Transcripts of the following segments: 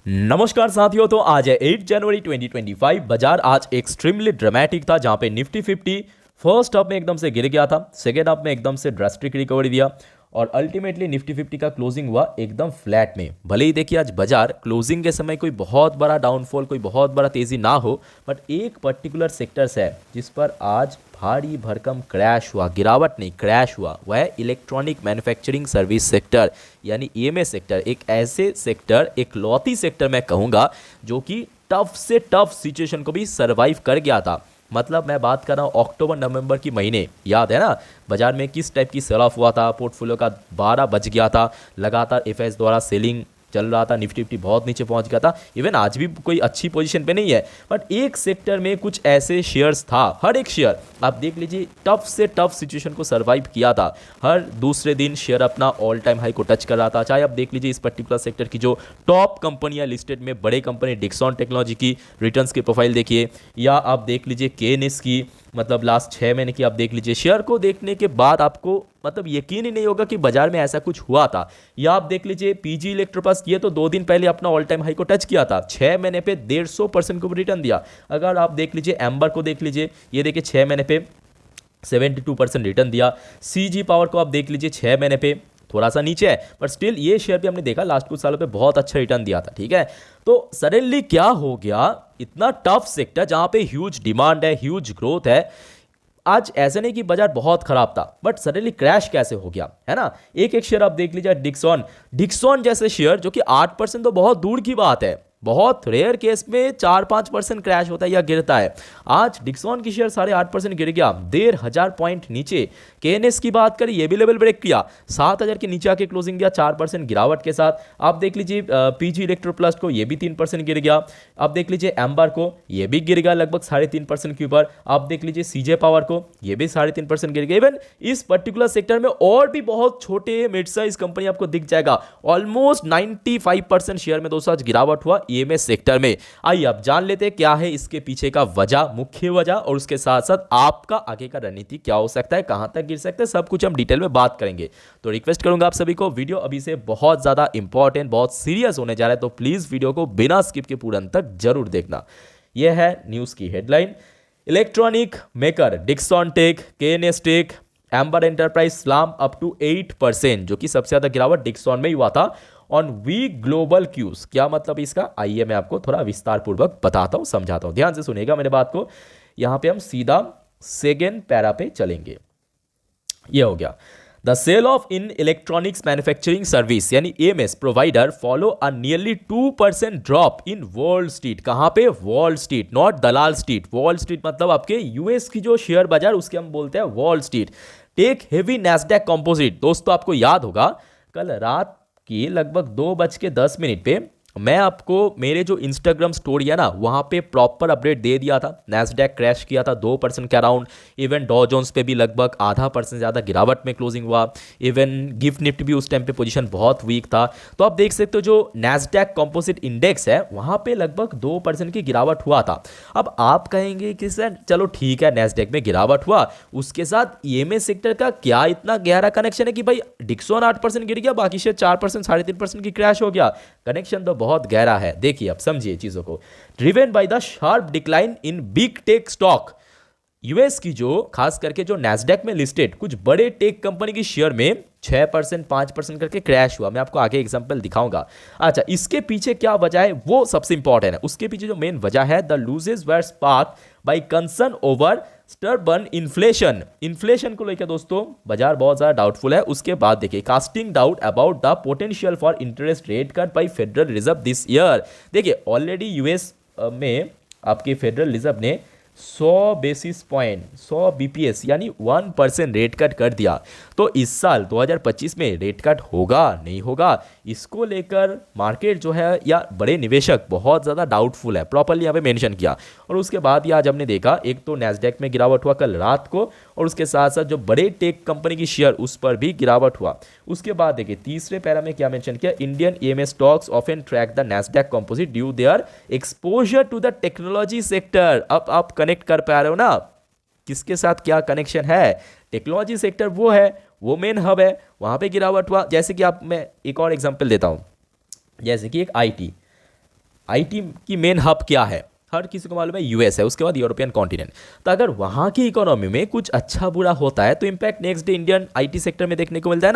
नमस्कार साथियों। तो आज है 8 जनवरी 2025। बाजार आज एक्सट्रीमली ड्रामेटिक था, जहां पे निफ्टी 50 फर्स्ट हाफ में एकदम से गिर गया था, सेकेंड हाफ में एकदम से ड्रास्टिक रिकवरी दिया और अल्टीमेटली निफ्टी 50 का क्लोजिंग हुआ एकदम फ्लैट में। भले ही देखिए आज बाजार क्लोजिंग के समय कोई बहुत बड़ा डाउनफॉल, कोई बहुत बड़ा तेजी ना हो, बट एक पर्टिकुलर सेक्टर्स है जिस पर आज भारी भरकम क्रैश हुआ, गिरावट नहीं क्रैश हुआ। वह है इलेक्ट्रॉनिक मैन्युफैक्चरिंग सर्विस सेक्टर यानी ईएमएस सेक्टर। एक ऐसे सेक्टर, एक लौती सेक्टर मैं कहूँगा, जो कि टफ से टफ सिचुएशन को भी सर्वाइव कर गया था। मतलब मैं बात कर रहा हूँ अक्टूबर नवंबर की महीने, याद है ना बाजार में किस टाइप की सेल ऑफ हुआ था, पोर्टफोलियो का 12 बज गया था, लगातार एफएस द्वारा सेलिंग चल रहा था, निफ्टी 50 बहुत नीचे पहुंच गया था। इवन आज भी कोई अच्छी पोजीशन पे नहीं है, बट एक सेक्टर में कुछ ऐसे शेयर्स था, हर एक शेयर आप देख लीजिए टफ से टफ सिचुएशन को सर्वाइव किया था। हर दूसरे दिन शेयर अपना ऑल टाइम हाई को टच कर रहा था। चाहे आप देख लीजिए इस पर्टिकुलर सेक्टर की जो टॉप कंपनियां लिस्टेड में बड़े कंपनी डिक्सॉन टेक्नोलॉजी की रिटर्न्स की प्रोफाइल देखिए, या आप देख लीजिए केएनएस की, मतलब लास्ट 6 महीने की आप देख लीजिए। शेयर को देखने के बाद आपको मतलब यकीन ही नहीं होगा कि बाजार में ऐसा कुछ हुआ था। या आप देख लीजिए पीजी इलेक्ट्रोपास, ये तो 2 दिन पहले अपना ऑल टाइम हाई को टच किया था, 6 महीने पे 150% को रिटर्न दिया। अगर आप देख लीजिए एम्बर को देख लीजिए, ये देखिए 6 महीने पे 72% रिटर्न दिया। सीजी पावर को आप देख लीजिए 6 महीने पे थोड़ा सा नीचे है, पर स्टिल ये शेयर भी हमने देखा लास्ट कुछ सालों पे बहुत अच्छा रिटर्न दिया था। ठीक है, तो सडनली क्या हो गया, इतना टफ सेक्टर जहां पे ह्यूज डिमांड है, ह्यूज ग्रोथ है, आज ऐसे नहीं कि बाजार बहुत खराब था, बट सडनली क्रैश कैसे हो गया, है ना। एक एक शेयर आप देख लीजिए, डिक्सॉन, डिक्सॉन जैसे शेयर जो कि 8% तो बहुत दूर की बात है, बहुत रेयर केस में 4-5% क्रैश होता है या गिरता है। आज डिक्सॉन की शेयर 8.5% गिर गया, 1,500 पॉइंट नीचे। केएनएस की बात करें, ये भी लेवल ब्रेक किया, 7,000 के नीचे आके क्लोजिंग दिया 4% गिरावट के साथ। आप देख लीजिए पीजी इलेक्ट्रोप्लस को, ये भी 3% गिर गया। आप देख लीजिए एम्बर को, ये भी गिर गया लगभग 3.5% के ऊपर। आप देख लीजिए सीजे पावर को, ये भी 3.5% गिर गया। इवन इस पर्टिकुलर सेक्टर में और भी बहुत छोटे मिड साइज कंपनी आपको दिख जाएगा। ऑलमोस्ट 95% शेयर में दोस्तों आज गिरावट हुआ ईएमएस सेक्टर में। आइए अब जान लेते हैं क्या है इसके पीछे का वजह, मुख्य वजह, और उसके साथ साथ आपका आगे का रणनीति क्या हो सकता है, कहां तक गिर सकता है, सब कुछ हम डिटेल में बात करेंगे। तो रिक्वेस्ट करूंगा आप सभी को, वीडियो अभी से बहुत ज्यादा इंपॉर्टेंट, बहुत सीरियस होने जा रहा है, तो प्लीज वीडियो को बिना स्किप के पूरा अंत तक जरूर देखना। यह है न्यूज की headline. Electronic maker Dixon tech, KNS tech, Amber enterprise slam up to 8%, जो कि सबसे ज्यादा गिरावट डिक्सॉन में ही हुआ था ऑन वीक ग्लोबल क्यूज। क्या मतलब इसका, आइए मैं आपको थोड़ा विस्तार पूर्वक बताता हूं, समझाता हूं, ध्यान से सुनिएगा मेरे बात को। यहां पे हम सीधा सेकेंड पैरा पे चलेंगे। ये हो गया, the sell off in electronics manufacturing service यानी AMS provider follow a nearly 2% drop in Wall Street. कहां पे, Wall Street, not Dalal Street. वॉल स्ट्रीट मतलब आपके यूएस की जो शेयर बाजार, उसके हम बोलते हैं Wall Street. Tech heavy Nasdaq composite. दोस्तों आपको याद होगा कल रात की लगभग 2:10 पे मैं आपको मेरे जो इंस्टाग्राम स्टोरी है ना, वहां पे प्रॉपर अपडेट दे दिया था। नैस्डैक क्रैश किया था 2% के अराउंड। इवन डॉ जोन्स पे भी लगभग 0.5% ज़्यादा गिरावट में क्लोजिंग हुआ। इवन गिफ्ट निफ्टी भी उस टाइम पे पोजीशन बहुत वीक था। तो आप देख सकते हो जो नैस्डैक कंपोजिट इंडेक्स है वहां पे लगभग 2% की गिरावट हुआ था। अब आप कहेंगे कि सर चलो ठीक है, नैस्डैक में गिरावट हुआ, उसके साथ ईएमएस सेक्टर का क्या इतना गहरा कनेक्शन है कि भाई डिक्सॉन 8% गिर गया, बाकी शेयर 4%, 3.5% की क्रैश हो गया। कनेक्शन तो बहुत गहरा है, देखिए अब समझिए चीजों को। Driven by the sharp decline in big tech stock. US की जो खास करके जो नैस्डैक में लिस्टेड कुछ बड़े टेक कंपनी की शेयर में 6%, 5% करके क्रैश हुआ। मैं आपको आगे एग्जांपल दिखाऊंगा। अच्छा, इसके पीछे क्या वजह है वो सबसे इंपॉर्टेंट है। उसके पीछे जो मेन वजह है, the losses were sparked by concern over stubborn inflation. Inflation को लेकर दोस्तों बाजार बहुत ज्यादा डाउटफुल है। उसके बाद देखिए, casting doubt about the potential for interest rate cut by federal reserve this year. देखिए ऑलरेडी यूएस में आपकी फेडरल रिजर्व ने 100 बेसिस पॉइंट, 100 बीपीएस यानी 1% रेट कट कर दिया। तो इस साल 2025 में रेट कट होगा नहीं होगा, इसको लेकर मार्केट जो है या बड़े निवेशक बहुत ज़्यादा डाउटफुल है, प्रॉपर्ली यहाँ पे मेंशन किया। और उसके बाद ही आज हमने देखा एक तो नैस्डैक में गिरावट हुआ कल रात को, और उसके साथ साथ जो बड़े टेक कंपनी की शेयर उस पर भी गिरावट हुआ। उसके बाद देखिए तीसरे पैरा में क्या मेंशन किया, Indian EMS stocks often track the Nasdaq composite due their exposure to the technology sector. अब आप कनेक्ट कर पा रहे हो ना किसके साथ क्या कनेक्शन है, टेक्नोलॉजी सेक्टर वो है, वो मेन हब है, वहां पे गिरावट हुआ। जैसे कि आप, मैं एक और एग्जांपल देता हूं, जैसे कि एक आईटी, आईटी की मेन हब क्या है, हर किसी को मालूम है यूएस है, उसके बाद यूरोपियन कॉन्टिनेंट। तो अगर वहाँ की इकोनॉमी में कुछ अच्छा बुरा होता है तो impact next day Indian IT sector में देखने को मिलता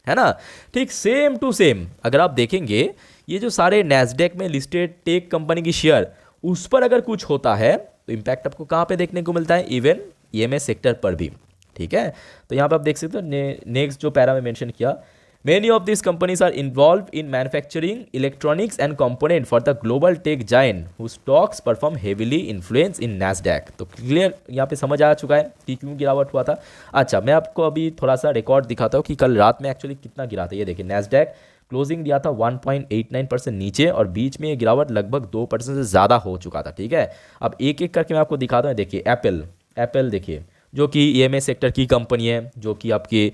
है ना। ठीक सेम टू सेम अगर आप देखेंगे ये जो सारे नैस्डैक में लिस्टेड टेक कंपनी की शेयर, उस पर अगर कुछ होता है तो इम्पैक्ट आपको कहाँ पे देखने को मिलता है, इवन ईएमएस सेक्टर पर भी। ठीक है, तो यहाँ पे आप देख सकते हो नेक्स्ट जो पैरा में मेंशन किया, many of this companies are involve in manufacturing electronics and component for the global tech giant who stocks perform heavily influence in Nasdaq. तो क्लियर यहाँ पे समझ आ चुका है कि क्यों गिरावट हुआ था। अच्छा, मैं आपको अभी थोड़ा सा रिकॉर्ड दिखाता हूँ कि कल रात में एक्चुअली कितना गिरा था। ये देखिए नैस्डैक क्लोजिंग दिया था 1.89% नीचे और बीच में ये गिरावट लगभग 2% से ज़्यादा हो चुका था। ठीक है, अब एक एक करके मैं आपको दिखाता हूँ। देखिए एप्पल देखिए, जो कि ईएमएस सेक्टर की कंपनी है, जो कि आपके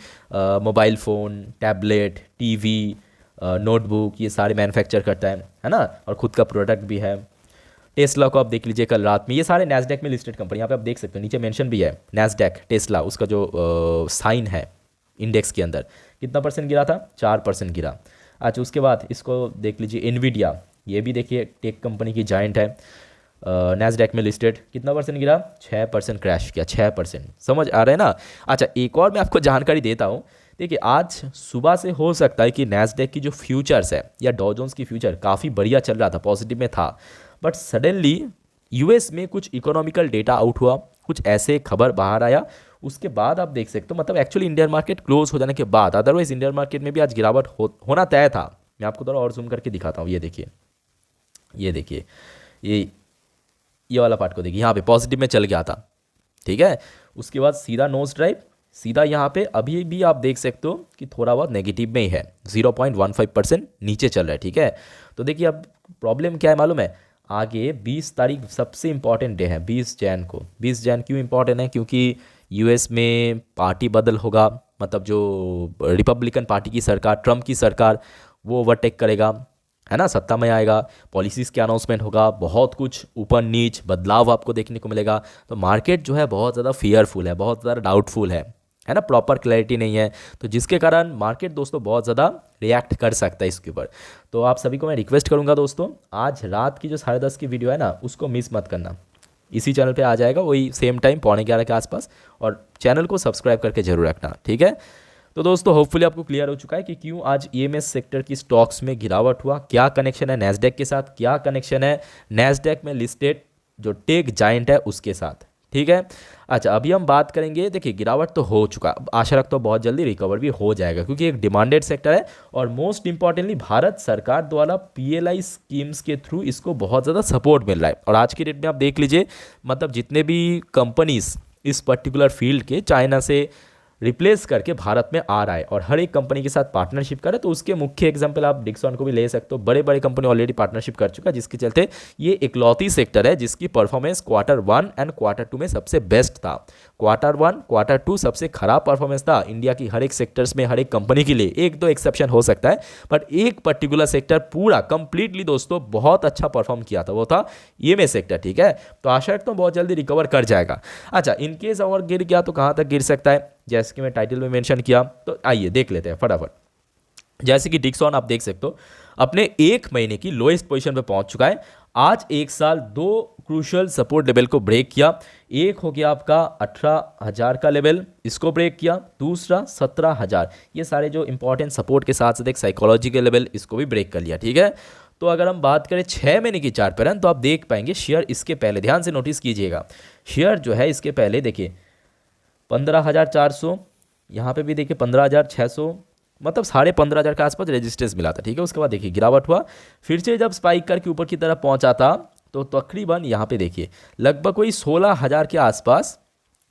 mobile phone, tablet, TV, notebook ये सारे मैन्युफैक्चर करता है ना, और ख़ुद का प्रोडक्ट भी है। टेस्ला को आप देख लीजिए कल रात में, ये सारे नैस्डैक में लिस्टेड कंपनी, यहाँ पे आप देख सकते हो नीचे मेंशन भी है नैस्डैक टेस्ला, उसका जो साइन है इंडेक्स के अंदर। कितना परसेंट गिरा था, 4% गिरा। अच्छा, उसके बाद इसको देख लीजिए एनवीडिया, ये भी देखिए टेक कंपनी की जायंट है, नैस्डैक में लिस्टेड, कितना परसेंट गिरा, 6% क्रैश किया, 6%। समझ आ रहा है ना। अच्छा, एक और मैं आपको जानकारी देता हूँ। देखिए आज सुबह से हो सकता है कि नैस्डैक की जो फ्यूचर्स है या डॉ जोन्स की फ्यूचर काफ़ी बढ़िया चल रहा था, पॉजिटिव में था, बट सडनली यूएस में कुछ इकोनॉमिकल डेटा आउट हुआ, कुछ ऐसे खबर बाहर आया, उसके बाद आप देख सकते हो, मतलब एक्चुअली इंडियन मार्केट क्लोज हो जाने के बाद, अदरवाइज इंडियन मार्केट में भी आज गिरावट होना तय था। मैं आपको थोड़ा और जूम करके दिखाता हूँ। ये देखिए ये वाला पार्ट को देखिए, यहाँ पे पॉजिटिव में चल गया था। ठीक है, उसके बाद सीधा नोज ड्राइव, सीधा यहाँ पे अभी भी आप देख सकते हो कि थोड़ा बहुत नेगेटिव में ही है, 0.15% नीचे चल रहा है। ठीक है, तो देखिए अब प्रॉब्लम क्या है मालूम है, आगे 20 तारीख सबसे इंपॉर्टेंट डे है, 20 जैन को। 20 जैन क्यों इंपॉर्टेंट है, क्योंकि यूएस में पार्टी बदल होगा, मतलब जो रिपब्लिकन पार्टी की सरकार, ट्रम्प की सरकार, वो ओवरटेक करेगा, है ना, सत्ता में आएगा, पॉलिसीज़ के अनाउंसमेंट होगा, बहुत कुछ ऊपर नीच बदलाव आपको देखने को मिलेगा। तो मार्केट जो है बहुत ज़्यादा फियरफुल है, बहुत ज़्यादा डाउटफुल है ना, प्रॉपर क्लैरिटी नहीं है, तो जिसके कारण मार्केट दोस्तों बहुत ज़्यादा रिएक्ट कर सकता है इसके ऊपर। तो आप सभी को मैं रिक्वेस्ट करूंगा दोस्तों, आज रात की जो 10:30 की वीडियो है ना, उसको मिस मत करना, इसी चैनल पे आ जाएगा वही सेम टाइम 11:15 के आसपास, और चैनल को सब्सक्राइब करके जरूर रखना। ठीक है, तो दोस्तों होपफुली आपको क्लियर हो चुका है कि क्यों आज ईएमएस सेक्टर की स्टॉक्स में गिरावट हुआ, क्या कनेक्शन है नैस्डैक के साथ, क्या कनेक्शन है नैस्डैक में लिस्टेड जो टेक जायंट है उसके साथ। ठीक है, अच्छा अभी हम बात करेंगे, देखिए गिरावट तो हो चुका, आशा रखता हूँ बहुत जल्दी रिकवर भी हो जाएगा, क्योंकि एक डिमांडेड सेक्टर है, और मोस्ट इंपॉर्टेंटली भारत सरकार द्वारा पीएलआई स्कीम्स के थ्रू इसको बहुत ज़्यादा सपोर्ट मिल रहा है। और आज की डेट में आप देख लीजिए, मतलब जितने भी कंपनीज इस पर्टिकुलर फील्ड के चाइना से रिप्लेस करके भारत में आ रहा है, और हर एक कंपनी के साथ पार्टनरशिप करे, तो उसके मुख्य एग्जांपल आप डिक्सॉन को भी ले सकते हो, बड़े बड़े कंपनी ऑलरेडी पार्टनरशिप कर चुका है, जिसके चलते ये इकलौती सेक्टर है जिसकी परफॉर्मेंस Q1 एंड Q2 में सबसे बेस्ट था। Q1 Q2 सबसे खराब परफॉर्मेंस था इंडिया की हर एक सेक्टर्स में, हर एक कंपनी के लिए, एक दो एक्सेप्शन हो सकता है, बट एक पर्टिकुलर सेक्टर पूरा कंप्लीटली दोस्तों बहुत अच्छा परफॉर्म किया था, वो था ईएमएस सेक्टर। ठीक है, तो आशा रखता हूँ बहुत जल्दी रिकवर कर जाएगा। अच्छा, इनकेस और गिर गया तो कहाँ तक गिर सकता है, जैसे कि मैं टाइटल में मेंशन किया, तो आइए देख लेते हैं फटाफट। जैसे कि डिक्सॉन आप देख सकते हो अपने 1 महीने की लोएस्ट पोजीशन पे पहुंच चुका है। आज 1 साल 2 क्रूशियल सपोर्ट लेवल को ब्रेक किया। एक हो गया आपका 18,000 का लेवल, इसको ब्रेक किया, दूसरा 17,000, ये सारे जो इंपॉर्टेंट सपोर्ट के साथ साथ एक साइकोलॉजी के लेवल, इसको भी ब्रेक कर लिया। ठीक है, तो अगर हम बात करें 6 महीने की चार्ट पैटर्न, तो आप देख पाएंगे शेयर इसके पहले, ध्यान से नोटिस कीजिएगा, शेयर जो है इसके पहले देखिए 15,400, यहाँ पे भी देखिए 15,600, मतलब 15,500 के आसपास रेजिस्टेंस मिला था। ठीक है, उसके बाद देखिए गिरावट हुआ, फिर से जब स्पाइक करके ऊपर की तरफ पहुंचा था, तो तकरीबन यहाँ पे देखिए लगभग कोई 16,000 के आसपास,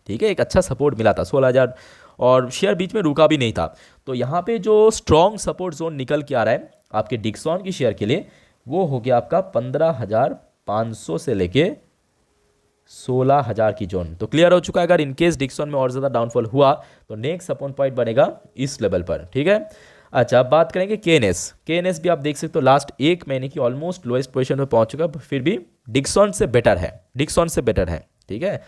ठीक है, एक अच्छा सपोर्ट मिला था 16,000, और शेयर बीच में रुका भी नहीं था। तो यहाँ पे जो स्ट्रॉन्ग सपोर्ट जोन निकल के आ रहा है आपके डिक्सॉन की शेयर के लिए, वो हो गया आपका 15,500 से लेके 16,000 की जोन। तो क्लियर हो चुका है, अगर इनकेस डिक्सॉन में और ज़्यादा डाउनफॉल हुआ तो नेक्स्ट सपोर्ट पॉइंट बनेगा इस लेवल पर। ठीक है, अच्छा अब बात करेंगे केएनएस भी आप देख सकते हो लास्ट 1 महीने की ऑलमोस्ट लोएस्ट पोजीशन पे पहुंच चुका है, फिर भी डिक्सॉन से बेटर है। ठीक है,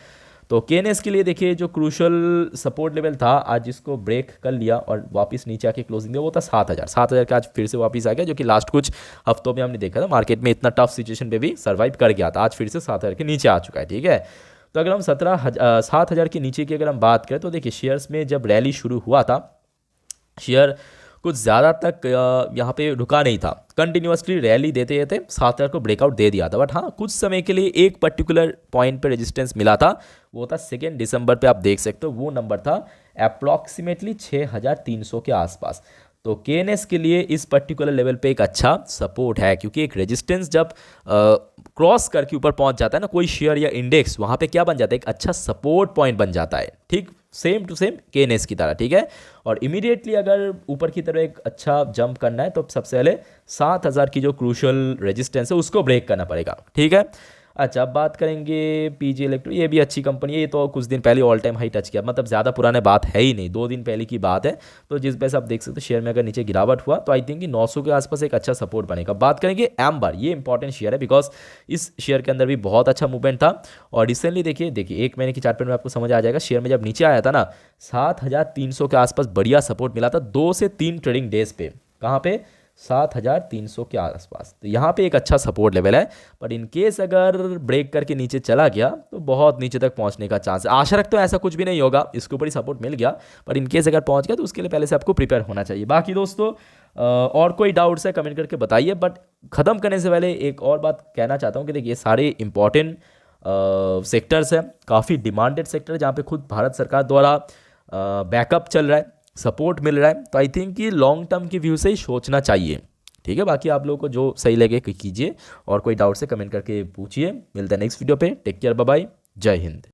तो केएनएस के लिए देखिए जो क्रूशल सपोर्ट लेवल था आज इसको ब्रेक कर लिया और वापस नीचे आके क्लोजिंग दिया, वो था 7,000 का आज फिर से वापस आ गया, जो कि लास्ट कुछ हफ्तों में हमने देखा था मार्केट में इतना टफ सिचुएशन पे भी सर्वाइव कर गया था। आज फिर से 7,000 के नीचे आ चुका है। ठीक है, तो अगर हम 7,000 के नीचे की अगर हम बात करें तो देखिए शेयर्स में जब रैली शुरू हुआ था, शेयर कुछ ज़्यादा तक यहाँ पे रुका नहीं था, कंटिन्यूसली रैली देते देते 7,000 को ब्रेकआउट दे दिया था। बट हाँ, कुछ समय के लिए एक पर्टिकुलर पॉइंट पे रेजिस्टेंस मिला था, वो था 2 दिसंबर पे, आप देख सकते हो वो नंबर था अप्रॉक्सीमेटली 6,300 के आसपास। तो केएनएस के लिए इस पर्टिकुलर लेवल पे एक अच्छा सपोर्ट है, क्योंकि एक रेजिस्टेंस जब क्रॉस करके ऊपर पहुंच जाता है ना कोई शेयर या इंडेक्स, वहाँ पे क्या बन जाता है, एक अच्छा सपोर्ट पॉइंट बन जाता है। ठीक, सेम टू सेम केएनएस की तरह। ठीक है, और इमीडिएटली अगर ऊपर की तरफ एक अच्छा जंप करना है तो सबसे पहले 7,000 की जो क्रूशल रेजिस्टेंस है उसको ब्रेक करना पड़ेगा। ठीक है, अच्छा अब बात करेंगे पीजी इलेक्ट्रो, ये भी अच्छी कंपनी है, ये तो कुछ दिन पहले ऑल टाइम हाई टच किया, मतलब ज़्यादा पुराने बात है ही नहीं, 2 दिन पहले की बात है। तो जिस वजह से आप देख सकते हो शेयर में अगर नीचे गिरावट हुआ तो आई थिंक कि 900 के आसपास एक अच्छा सपोर्ट बनेगा। बात करेंगे एम्बर, ये इंपॉर्टेंट शेयर है बिकॉज इस शेयर के अंदर भी बहुत अच्छा मूवमेंट था और रिसेंटली देखिए 1 महीने की चार्ट में आपको समझ आ जाएगा, शेयर में जब नीचे आया था ना 7,300 के आसपास बढ़िया सपोर्ट मिला था 2 से 3 ट्रेडिंग डेज पे। कहाँ पे? 7,300 के आसपास। तो यहाँ पे एक अच्छा सपोर्ट लेवल है, पर इन केस अगर ब्रेक करके नीचे चला गया तो बहुत नीचे तक पहुँचने का चांस है। आशा रखता हूँ ऐसा कुछ भी नहीं होगा, इसके ऊपर ही सपोर्ट मिल गया, पर इन केस अगर पहुँच गया तो उसके लिए पहले से आपको प्रिपेयर होना चाहिए। बाकी दोस्तों और कोई डाउट्स है कमेंट करके बताइए। बट ख़त्म करने से पहले एक और बात कहना चाहता हूँ कि देखिए सारे इंपॉर्टेंट सेक्टर्स हैं, काफ़ी डिमांडेड सेक्टर है जहाँ पे खुद भारत सरकार द्वारा बैकअप चल रहा है, सपोर्ट मिल रहा है। तो आई थिंक कि लॉन्ग टर्म की व्यू से ही सोचना चाहिए। ठीक है, बाकी आप लोगों को जो सही लगे कीजिए और कोई डाउट से कमेंट करके पूछिए। मिलते हैं नेक्स्ट वीडियो पे, टेक केयर, बाय बाय, जय हिंद।